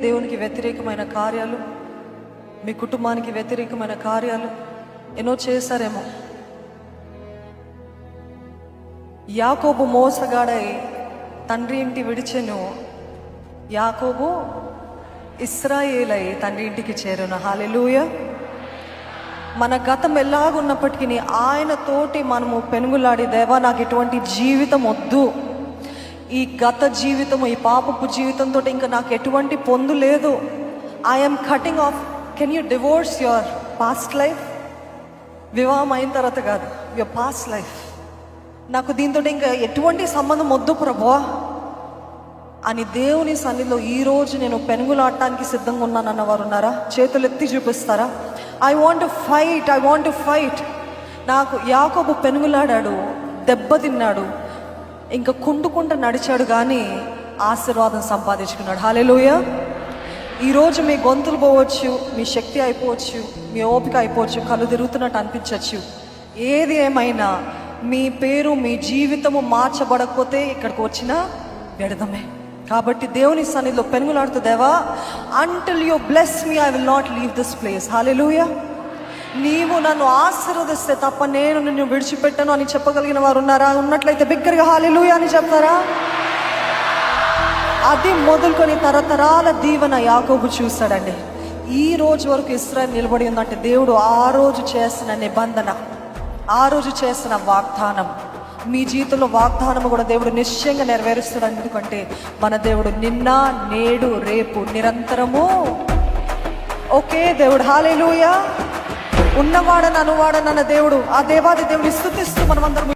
దేవునికి వ్యతిరేకమైన కార్యాలు, మీ కుటుంబానికి వ్యతిరేకమైన కార్యాలు ఎన్నో చేశారేమో. యాకోబు మోసగాడై తండ్రి ఇంటి విడిచెను, యాకోబు ఇశ్రాయేలై తండ్రి ఇంటికి చేరును. హల్లెలూయా. మన గతం ఎలాగున్నప్పటికీ ఆయన తోటి మనము పెనుగులాడి, దేవా నాకు ఎటువంటి జీవితం వద్దు, ఈ గత జీవితము, ఈ పాపపు జీవితంతో ఇంకా నాకు ఎటువంటి పొందు లేదు, I'm cutting of. Can you divorce your past life? వివాహం అయిన తర్వాత కాదు, యువర్ పాస్ట్ లైఫ్. నాకు దీంతో ఇంకా ఎటువంటి సంబంధం వద్దు ప్రభువా అని దేవుని సన్నిధిలో ఈరోజు నేను పెనుగులాడటానికి సిద్ధంగా ఉన్నానన్న వారు ఉన్నారా? చేతులు ఎత్తి చూపిస్తారా? I want to fight. నాకు యాకోబు పెనుగులాడాడు, దెబ్బతిన్నాడు, ఇంకా కుండుకుంటూ నడిచాడు, కానీ ఆశీర్వాదం సంపాదించుకున్నాడు. హల్లెలూయా. ఈరోజు మీ గొంతులు పోవచ్చు, మీ శక్తి అయిపోవచ్చు, మీ ఓపిక అయిపోవచ్చు, కళ్ళు తిరుగుతున్నట్టు అనిపించవచ్చు. ఏది ఏమైనా మీ పేరు, మీ జీవితము మార్చబడకపోతే ఇక్కడికి వచ్చిన వ్యర్థమే. కాబట్టి దేవుని సన్నిధిలో పెనుగులాడుతూ, దేవా until you bless me I will not leave this place. Hallelujah. నీవు నన్ను ఆశీర్వదిస్తే తప్ప నేను నిన్ను విడిచిపెట్టను అని చెప్పగలిగిన వారు ఉన్నారా? ఉన్నట్లయితే బిగ్గరగా హల్లెలూయా అని చెప్తారా? అది మొదలుకొని తరతరాల దీవెన యాకోబు చూశాడండి. ఈ రోజు వరకు ఇశ్రాయేలు నిలబడి ఉందంటే దేవుడు ఆ రోజు చేసిన నిబంధన, ఆ రోజు చేసిన వాగ్దానం, మీ జీవితంలో వాగ్దానము కూడా దేవుడు నిశ్చయంగా నెరవేరుస్తాడు. ఎందుకంటే మన దేవుడు నిన్న, నేడు, రేపు నిరంతరము ఒకే దేవుడు. హల్లెలూయా. ఉన్నవాడని అనువాడనన్న దేవుడు, ఆ దేవాది దేవుని స్తుతిస్తూ మనమందరం